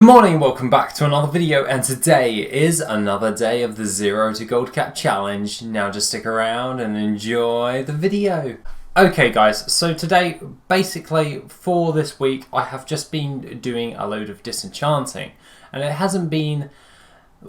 Good morning, welcome back to another video, and today is another day of the Zero to Gold Cap Challenge. Now just stick around and enjoy the video. Okay guys, so today, basically for this week, I have just been doing a load of disenchanting, and it hasn't been,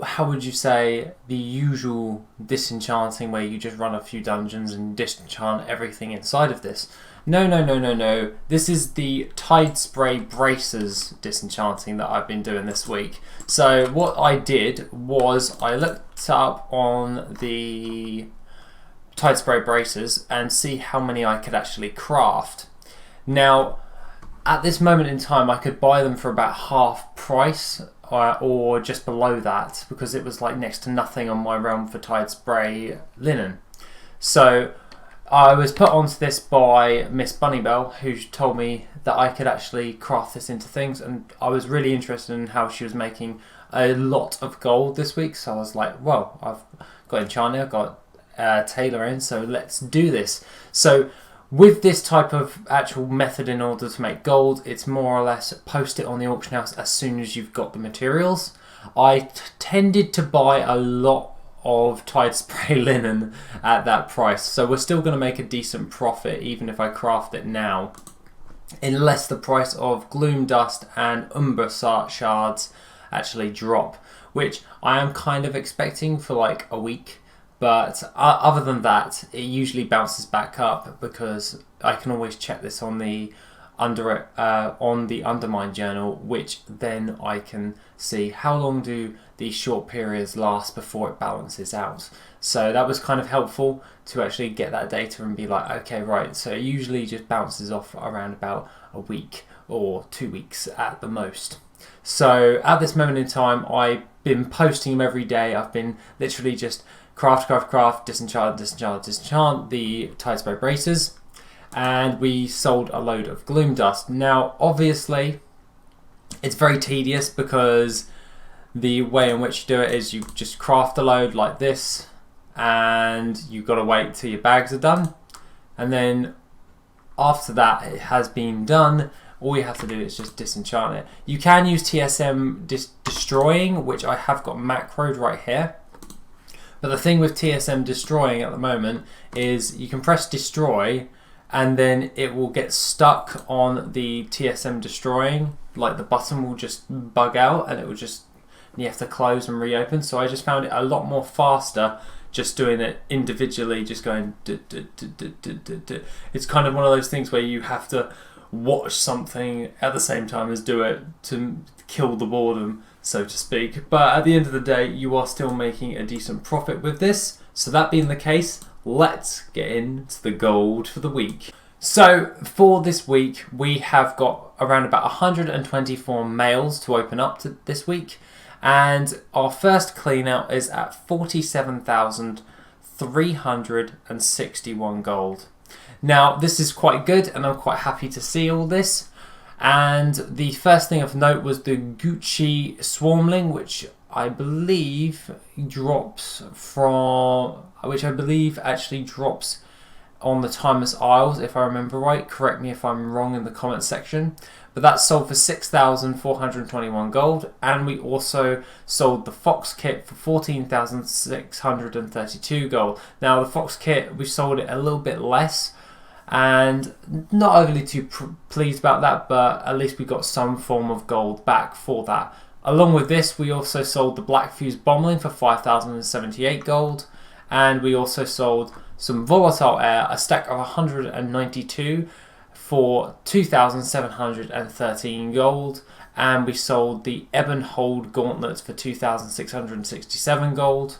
how would you say, the usual disenchanting where you just run a few dungeons and disenchant everything inside of this. No. This is the Tide Spray Braces disenchanting that I've been doing this week. So what I did was I looked up on the Tide Spray Braces and see how many I could actually craft. Now, at this moment in time, I could buy them for about half price or just below that, because it was like next to nothing on my realm for Tide Spray linen. So I was put onto this by Miss Bunnybell, who told me that I could actually craft this into things, and I was really interested in how she was making a lot of gold this week. So I was like, well, I've got Enchanting, I've got Taylor in, so let's do this. So with this type of actual method in order to make gold, it's more or less post it on the auction house as soon as you've got the materials. I tended to buy a lot of Tide Spray linen at that price, so we're still going to make a decent profit even if I craft it now, unless the price of Gloom Dust and Umbra shards actually drop, which I am kind of expecting for like a week. But other than that, it usually bounces back up, because I can always check this on the Undermine journal, which then I can see how long do these short periods last before it balances out. So that was kind of helpful to actually get that data and be like, okay, right, so it usually just bounces off around about a week or 2 weeks at the most. So at this moment in time, I've been posting them every day. I've been literally just craft, disenchant the Tide Spray Braces, and we sold a load of Gloom Dust. Now, obviously, it's very tedious, because the way in which you do it is you just craft a load like this, and you've got to wait till your bags are done, and then after that it has been done, all you have to do is just disenchant it. You can use TSM destroying, which I have got macroed right here. But the thing with TSM destroying at the moment is you can press destroy, and then it will get stuck on the TSM destroying. Like the button will just bug out, and it will just, you have to close and reopen. So I just found it a lot more faster just doing it individually, just going It's kind of one of those things where you have to watch something at the same time as do it to kill the boredom, so to speak. But at the end of the day, you are still making a decent profit with this. So that being the case, let's get into the gold for the week. So for this week, we have got around about 124 mails to open up to this week, and our first clean out is at 47,361 gold. Now this is quite good, and I'm quite happy to see all this. And the first thing of note was the Gucci Swarmling, which I believe actually drops on the Timeless Isles, if I remember right. Correct me if I'm wrong in the comment section. But that sold for 6,421 gold, and we also sold the Fox Kit for 14,632 gold. Now the Fox Kit, we sold it a little bit less, and not overly too pleased about that, but at least we got some form of gold back for that. Along with this, we also sold the Black Fuse Bombling for 5,078 gold, and we also sold some Volatile Air, a stack of 192 for 2,713 gold, and we sold the Ebon Hold Gauntlets for 2,667 gold.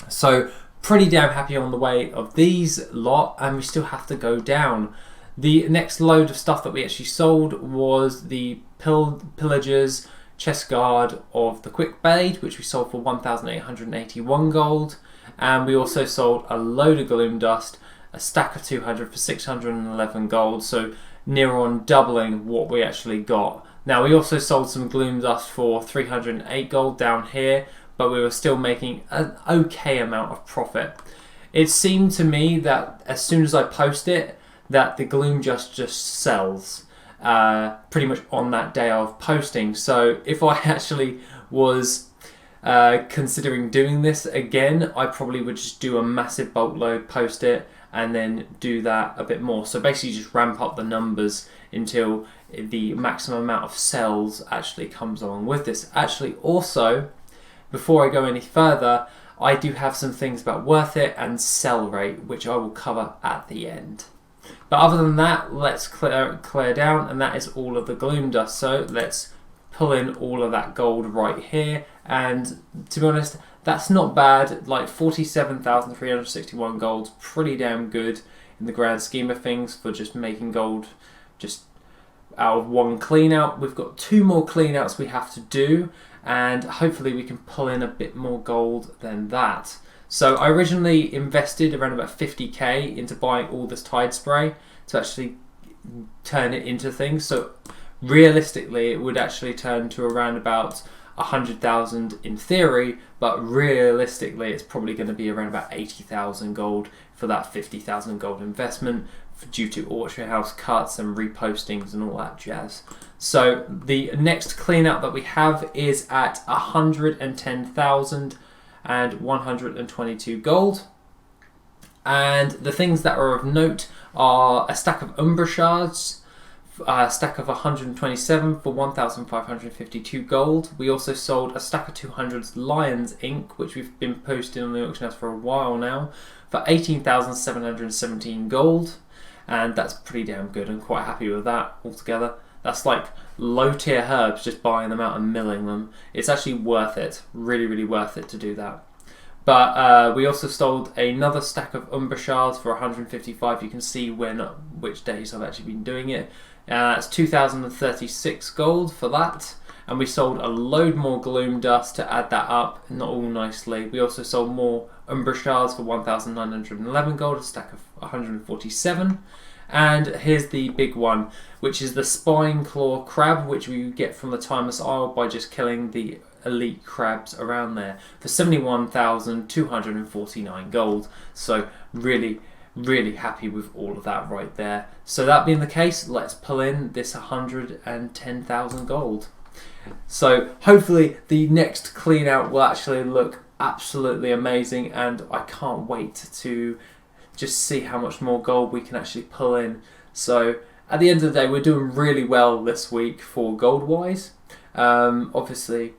So pretty damn happy on the way of these lot, and we still have to go down. The next load of stuff that we actually sold was the Pillagers Chest Guard of the Quick Blade, which we sold for 1,881 gold, and we also sold a load of Gloom Dust, a stack of 200 for 611 gold, so near on doubling what we actually got. Now we also sold some Gloom Dust for 308 gold down here, but we were still making an okay amount of profit. It seemed to me that as soon as I post it, that the Gloom just sells. pretty much on that day of posting. So if I actually was considering doing this again, I probably would just do a massive bulk load, post it, and then do that a bit more. So basically just ramp up the numbers until the maximum amount of cells actually comes along with this. Actually, also, before I go any further, I do have some things about worth it and sell rate, which I will cover at the end. But other than that, let's clear down, and that is all of the gloom dust. So let's pull in all of that gold right here, and to be honest, that's not bad. Like 47,361 gold, pretty damn good in the grand scheme of things for just making gold just out of one clean out. We've got 2 more clean outs we have to do, and hopefully we can pull in a bit more gold than that. So I originally invested around about 50k into buying all this Tide spray to actually turn it into things. So realistically it would actually turn to around about 100,000 in theory, but realistically it's probably going to be around about 80,000 gold for that 50,000 gold investment, due to auction house cuts and repostings and all that jazz. So the next clean out that we have is at 110,122 gold, and the things that are of note are a stack of Umbra shards, a stack of 127 for 1,552 gold. We also sold a stack of 200 Lions ink, which we've been posting on the auction house for a while now, for 18,717 gold, and that's pretty damn good. I'm quite happy with that altogether. That's like low tier herbs, just buying them out and milling them. It's actually worth it, really worth it to do that. But we also sold another stack of Umbra shards for 155. You can see which days I've actually been doing it. It's 2,036 gold for that. And we sold a load more gloom dust to add that up, not all nicely. We also sold more Umbra shards for 1,911 gold, a stack of 147. And here's the big one, which is the Spine Claw Crab, which we get from the Timeless Isle by just killing the elite crabs around there, for 71,249 gold. So really happy with all of that right there. So that being the case, let's pull in this 110,000 gold. So hopefully the next clean out will actually look absolutely amazing, and I can't wait to just see how much more gold we can actually pull in. So at the end of the day, we're doing really well this week for gold wise. Obviously,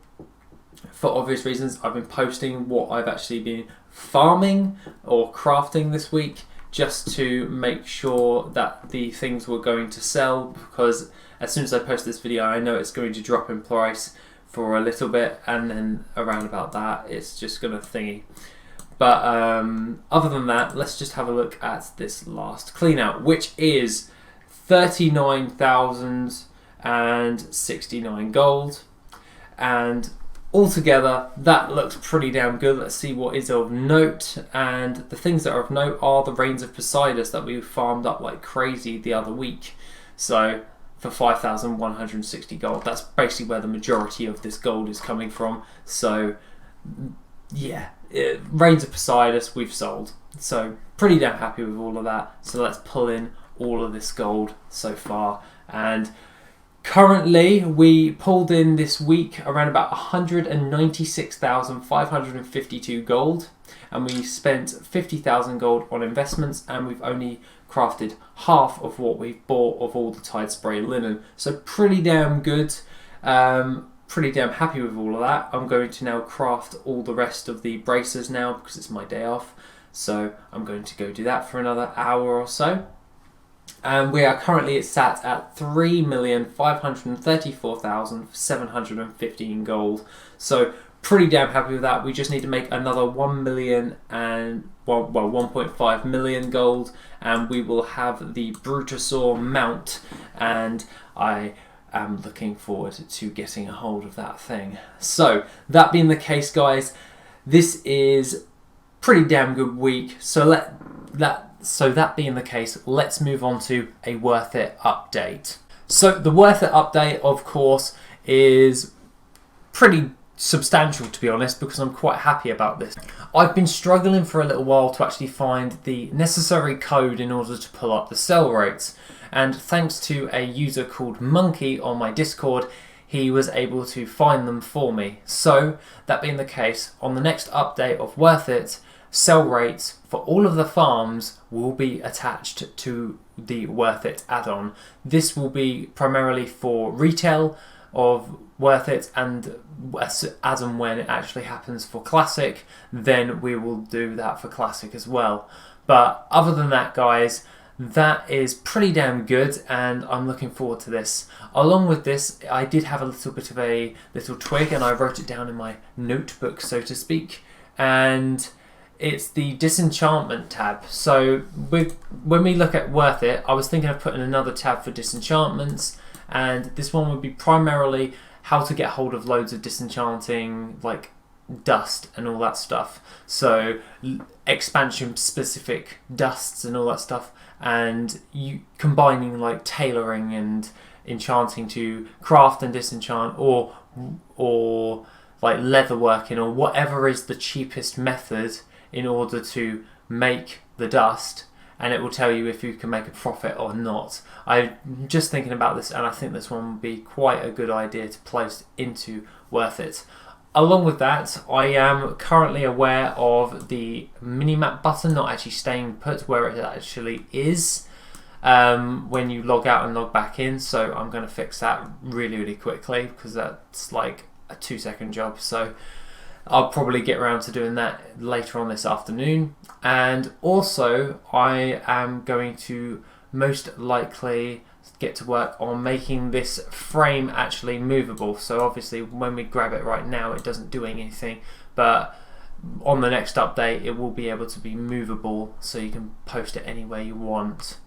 for obvious reasons, I've been posting what I've actually been farming or crafting this week, just to make sure that the things were going to sell, because as soon as I post this video, I know it's going to drop in price for a little bit, and then around about that, it's just going to thingy. But other than that, let's just have a look at this last clean out, which is 39,069 gold. And altogether, that looks pretty damn good. Let's see what is of note. And the things that are of note are the Rains of Poseidon that we farmed up like crazy the other week. So for 5,160 gold. That's basically where the majority of this gold is coming from. So yeah, Rains of Poseidon we've sold. So pretty damn happy with all of that. So let's pull in all of this gold so far. And currently we pulled in this week around about 196,552 gold. And we spent 50,000 gold on investments, and we've only crafted half of what we've bought of all the Tide spray linen. So pretty damn good. Pretty damn happy with all of that. I'm going to now craft all the rest of the braces now because it's my day off. So I'm going to go do that for another hour or so. And we are currently sat at 3,534,715 gold. So pretty damn happy with that. We just need to make another 1 million and 1.5 million gold, and we will have the Brutosaur mount, and I am looking forward to getting a hold of that thing. So that being the case, guys, this is pretty damn good week. So that being the case, let's move on to a worth it update. So the worth it update, of course, is pretty substantial, to be honest, because I'm quite happy about this. I've been struggling for a little while to actually find the necessary code in order to pull up the sell rates, and thanks to a user called Monkey on my Discord, he was able to find them for me. So, that being the case, on the next update of Worth It, sell rates for all of the farms will be attached to the Worth It add-on. This will be primarily for retail of Worth It, and as and when it actually happens for Classic, then we will do that for Classic as well. But other than that, guys, that is pretty damn good, and I'm looking forward to this. Along with this, I did have a little bit of a little twig, and I wrote it down in my notebook, so to speak, and it's the Disenchantment tab. So when we look at Worth It, I was thinking of putting another tab for disenchantments, and this one would be primarily how to get hold of loads of disenchanting, like dust and all that stuff. So expansion specific dusts and all that stuff, and you combining like tailoring and enchanting to craft and disenchant, or like leatherworking, or whatever is the cheapest method in order to make the dust, and it will tell you if you can make a profit or not. I'm just thinking about this, and I think this one would be quite a good idea to place into Worth It. Along with that, I am currently aware of the minimap button not actually staying put where it actually is when you log out and log back in, so I'm going to fix that really quickly, because that's like a 2-second job. So I'll probably get around to doing that later on this afternoon. And also, I am going to most likely get to work on making this frame actually movable. So obviously when we grab it right now, it doesn't do anything, but on the next update it will be able to be movable, so you can post it anywhere you want.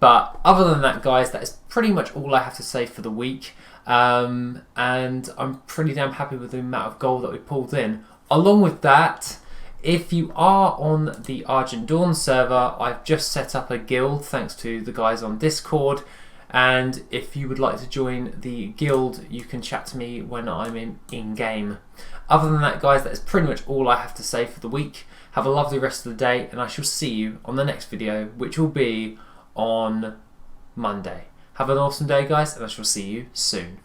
But other than that, guys, that is pretty much all I have to say for the week. And I'm pretty damn happy with the amount of gold that we pulled in. Along with that, if you are on the Argent Dawn server, I've just set up a guild thanks to the guys on Discord, and if you would like to join the guild, you can chat to me when I'm in-game. Other than that, guys, that is pretty much all I have to say for the week. Have a lovely rest of the day, and I shall see you on the next video, which will be on Monday. Have an awesome day, guys, and I shall see you soon.